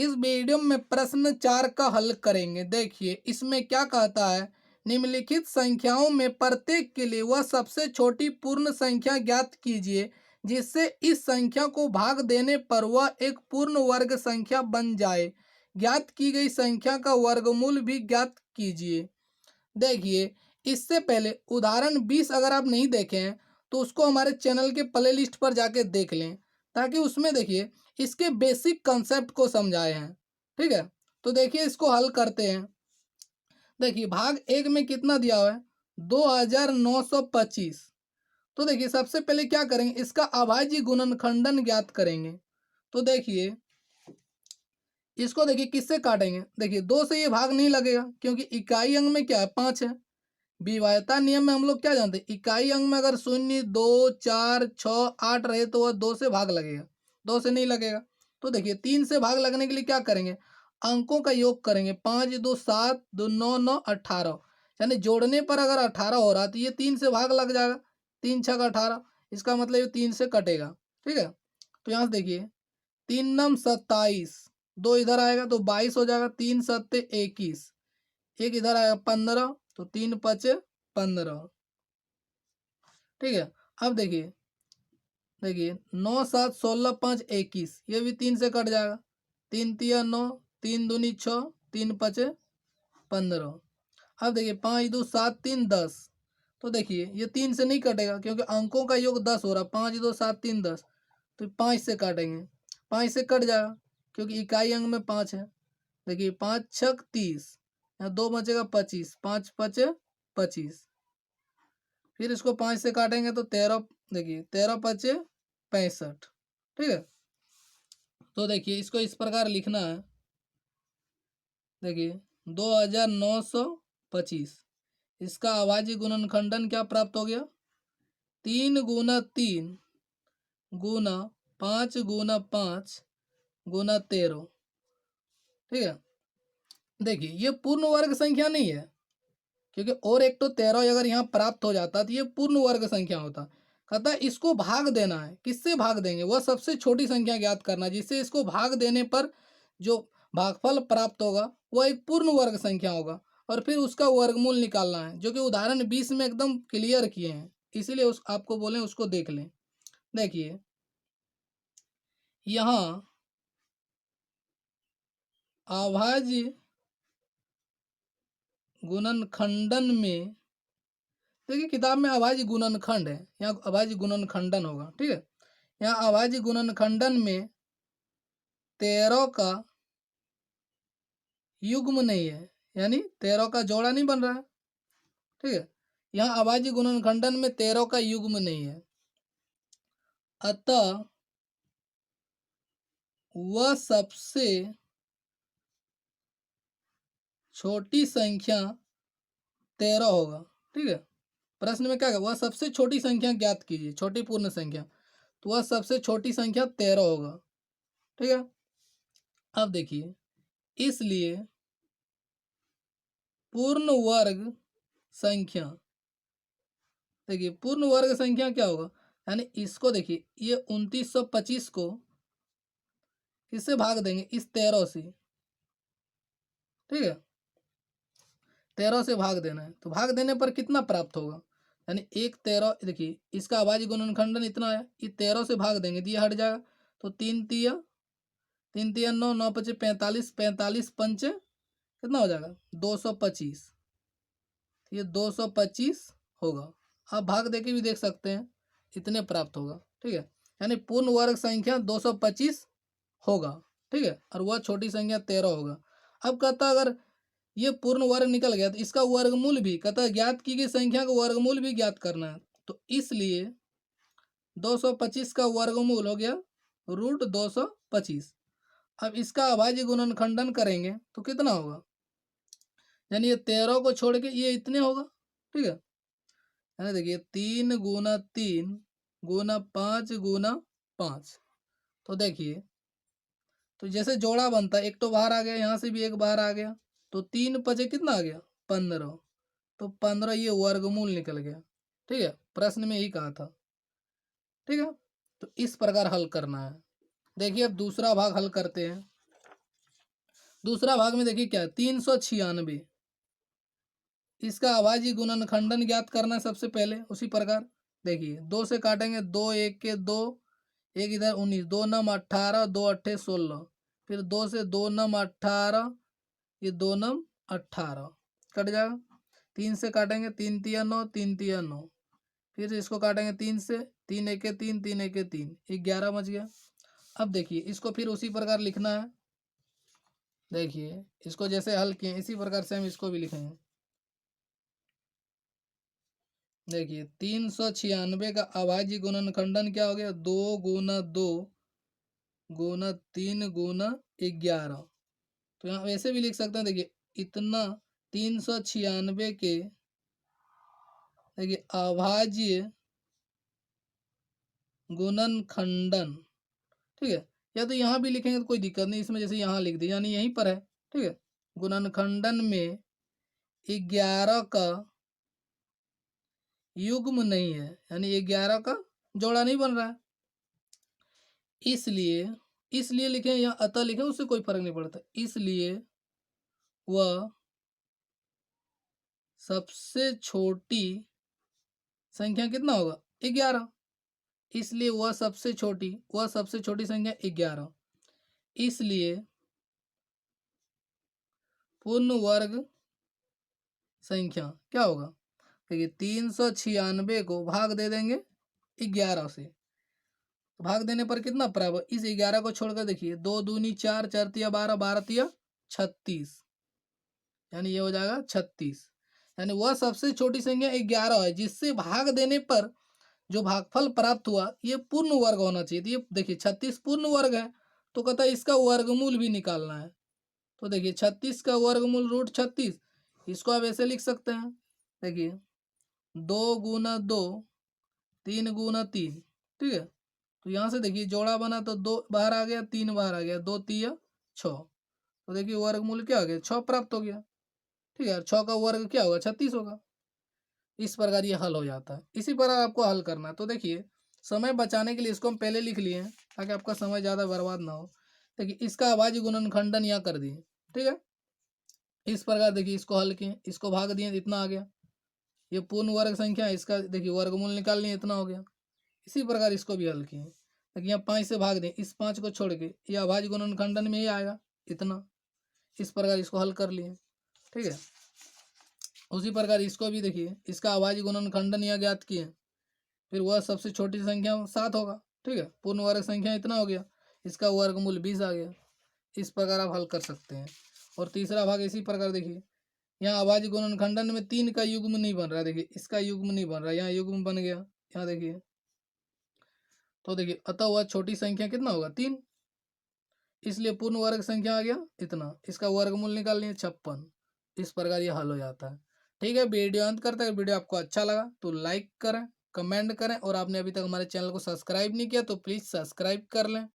इस वीडियो में प्रश्न 4 का हल करेंगे। देखिए इसमें क्या कहता है, निम्नलिखित संख्याओं में प्रत्येक के लिए वह सबसे छोटी पूर्ण संख्या ज्ञात कीजिए जिससे इस संख्या को भाग देने पर वह एक पूर्ण वर्ग संख्या बन जाए। ज्ञात की गई संख्या का वर्गमूल भी ज्ञात कीजिए। देखिए इससे पहले उदाहरण 20 अगर आप नहीं देखे हैं तो उसको हमारे चैनल के प्ले लिस्ट पर जाके देख लें, ताकि उसमें देखिए इसके बेसिक कंसेप्ट को समझाए हैं। ठीक है, तो देखिए इसको हल करते हैं। देखिए भाग एक में कितना दिया हुआ है, 2925। तो देखिए सबसे पहले क्या करेंगे, इसका अभाज्य गुणनखंडन ज्ञात करेंगे। तो देखिए इसको देखिए किससे काटेंगे, देखिए दो से ये भाग नहीं लगेगा क्योंकि इकाई अंग में क्या है, 5 है। विवायता नियम में हम लोग क्या जानते हैं, इकाई अंग में अगर 0, 2, 4, 6, 8 रहे तो वह 2 से भाग लगेगा, 2 से नहीं लगेगा। तो देखिए 3 से भाग लगने के लिए क्या करेंगे, अंकों का योग करेंगे। 5 2 7, 2 9 9 18, यानी जोड़ने पर अगर 18 हो रहा तो ये 3 से भाग लग जाएगा। 3 छक 18, इसका मतलब ये 3 से कटेगा। ठीक है, तो यहाँ से देखिए 3 नम 27, 2 इधर आएगा तो 22 हो जाएगा। 3 सत्ते 21, एक इधर आएगा 15, तो 3 पचे 15। ठीक है, अब देखिए देखिए 9 7 16 5 21, ये भी 3 से कट जाएगा। 3 तिया 9, 3 दूनी 6, 3 पचे 15। अब देखिए 5 2 7 3 10, तो देखिए ये 3 से नहीं कटेगा क्योंकि अंकों का योग 10 हो रहा। 5 2 7 3 10, तो 5 से काटेंगे, 5 से कट जाएगा क्योंकि इकाई अंग में 5 है। देखिए 5 छक 30, यहाँ 2 बचेगा 25, 5 पचे 25। फिर इसको 5 से काटेंगे तो 13, देखिए 13 पचे 65। ठीक है, तो देखिए इसको इस प्रकार लिखना है। देखिए 2925, इसका अभाज्य गुणनखंडन क्या प्राप्त हो गया, 3 गुना 3 गुना 5 गुना 5 गुना 13। ठीक है, देखिए ये पूर्ण वर्ग संख्या नहीं है क्योंकि और एक तो 13 अगर यहाँ प्राप्त हो जाता तो ये पूर्ण वर्ग संख्या होता। कहता है इसको भाग देना है, किससे भाग देंगे, वह सबसे छोटी संख्या ज्ञात करना है जिससे इसको भाग देने पर जो भागफल प्राप्त होगा वह एक पूर्ण वर्ग संख्या होगा, और फिर उसका वर्गमूल निकालना है, जो कि उदाहरण 20 में एकदम क्लियर किए हैं। इसीलिए उस आपको बोले उसको देख लें। देखिए यहाँ अभाज्य गुणनखंडन में, देखिए किताब में अभाज्य गुणनखंड है, यहाँ अभाज्य गुणनखंडन होगा। ठीक है, यहाँ अभाज्य गुणनखंडन में 13 का युग्म नहीं है, यानी 13 का जोड़ा नहीं बन रहा है। ठीक है, यहाँ अभाज्य गुणनखंडन में 13 का युग्म नहीं है, अतः वह सबसे छोटी संख्या 13 होगा। ठीक है, प्रश्न में क्या है, वह सबसे छोटी संख्या ज्ञात कीजिए, छोटी पूर्ण संख्या, तो वह सबसे छोटी संख्या 13 होगा। ठीक है, अब देखिए इसलिए पूर्ण वर्ग संख्या, देखिए पूर्ण वर्ग संख्या क्या होगा, यानी इसको देखिए ये 2925 को किससे भाग देंगे, इस 13 से। ठीक है, 13 से भाग देना है, तो भाग देने पर कितना प्राप्त होगा, यानी 1/13। देखिए इसका अभाज्य गुणनखंडन इतना है, ये 13 से भाग देंगे तो ये हट जाएगा। तो 3 तिया 9, 9 पचे 45, 45 पंचे कितना हो जाएगा, 225। ये 225 होगा। आप भाग दे के भी देख सकते हैं, इतने प्राप्त होगा। ठीक है, यानी पूर्ण वर्ग संख्या 225 होगा। ठीक है, और वह छोटी संख्या 13 होगा। अब कहता अगर ये पूर्ण वर्ग निकल गया तो इसका वर्गमूल भी, कहता ज्ञात की गई संख्या का वर्गमूल भी ज्ञात करना है। तो इसलिए 225 का वर्गमूल हो गया √225। अब इसका अभाज्य गुणनखंडन करेंगे तो कितना होगा, यानी ये 13 को छोड़ के ये इतने होगा। ठीक है, यानी देखिए 3 गुना 3 गुना 5 गुना 5। तो देखिए तो जैसे जोड़ा बनता है, एक तो बाहर आ गया, यहाँ से भी एक बाहर आ गया, तो 3 पचे कितना आ गया, 15। तो 15 ये वर्गमूल निकल गया। ठीक है, प्रश्न में यही कहा था। ठीक है, तो इस प्रकार हल करना है। देखिए अब दूसरा भाग हल करते हैं। दूसरा भाग में देखिए क्या 396, इसका अभाज्य गुणनखंडन ज्ञात करना है सबसे पहले। उसी प्रकार देखिए 2 से काटेंगे, 2 एक के 2, एक इधर 19, 2 नम 18, 2 अट्ठे 16, फिर 2 से 2 नम 18, ये 2 नम 18 कट जाएगा। 3 से काटेंगे, 3 तिया 9, 3 तिया 9, फिर इसको काटेंगे 3 से, 3 एक के 3, 3 एक के 3, 11 बच गया। अब देखिए इसको फिर उसी प्रकार लिखना है। देखिए इसको जैसे हल किए इसी प्रकार से हम इसको भी लिखेंगे। देखिए 396 का अभाज्य गुणनखंडन क्या हो गया, 2 गुना 2 गुना 3 गुना 11। तो यहाँ वैसे भी लिख सकते हैं, देखिए इतना 396 के देखिए अभाज्य गुणनखंडन, ठीक है। या तो यहाँ भी लिखेंगे तो कोई दिक्कत नहीं, इसमें जैसे यहाँ लिख दिए यानी यहीं पर है, ठीक है। गुणनखंडन में 11 का युग्म नहीं है, यानी 11 का जोड़ा नहीं बन रहा है, इसलिए लिखें या अतः लिखें उससे कोई फर्क नहीं पड़ता। इसलिए वह सबसे छोटी संख्या कितना होगा, 11। इसलिए वह सबसे छोटी संख्या 11। इसलिए पूर्ण वर्ग संख्या क्या होगा, देखिए 396 को भाग दे देंगे 11 से, तो भाग देने पर कितना बराबर, इस 11 को छोड़कर देखिए 2 दूनी 4, 4 तिया 12, 12 तिया 36, यानी ये हो जाएगा 36। यानी वह सबसे छोटी संख्या 11 है जिससे भाग देने पर जो भागफल प्राप्त हुआ ये पूर्ण वर्ग होना चाहिए। तो ये देखिए 36 पूर्ण वर्ग है, तो कहता है इसका वर्गमूल भी निकालना है। तो देखिए 36 का वर्गमूल √36, इसको आप ऐसे लिख सकते हैं। देखिए 2 गुना 2, 3 गुना 3, ठीक है। तो यहाँ से देखिए जोड़ा बना तो 2 बाहर आ गया, 3 बाहर आ गया, 2 तिया 6, तो देखिए वर्गमूल क्या हो गया, 6 प्राप्त हो गया, ठीक है। 6 का वर्ग क्या होगा, 36 होगा। इस प्रकार ये हल हो जाता है। इसी प्रकार आपको हल करना है। तो देखिए समय बचाने के लिए इसको हम पहले लिख लिए हैं ताकि आपका समय ज़्यादा बर्बाद ना हो। देखिए इसका अभाज्य गुणनखंडन यहाँ कर दिए, ठीक है। इस प्रकार देखिए इसको हल किए, इसको भाग दिए, इतना आ गया। ये पूर्ण वर्ग संख्या है, इसका देखिए वर्गमूल निकाल लिए, इतना हो गया। इसी प्रकार इसको भी हल किए। देखिए यहाँ 5 से भाग दें, इस 5 को छोड़ के ये अभाज्य गुणनखंडन में ही आएगा इतना। इस प्रकार इसको हल कर लिए, ठीक है। उसी प्रकार इसको भी देखिए इसका अभाज्य गुणनखंडन यहाँ ज्ञात किए, फिर वह सबसे छोटी संख्या 7 होगा, ठीक है। पूर्ण वर्ग संख्या इतना हो गया, इसका वर्गमूल 20 आ गया। इस प्रकार आप हल कर सकते हैं। और तीसरा भाग इसी प्रकार देखिए यहाँ अभाज्य गुणनखंडन में 3 का युग्म नहीं बन रहा, देखिए इसका युग्म नहीं बन रहा, यहाँ युग्म बन गया, यहाँ देखिए। तो देखिए अतः वह छोटी संख्या कितना होगा, 3, इसलिए पूर्ण वर्ग संख्या आ गया इतना, इसका वर्गमूल निकाल लिए 56। इस प्रकार ये हल हो जाता है, ठीक है। वीडियो अंत करते हैं। वीडियो आपको अच्छा लगा तो लाइक करें, कमेंट करें, और आपने अभी तक हमारे चैनल को सब्सक्राइब नहीं किया तो प्लीज़ सब्सक्राइब कर लें।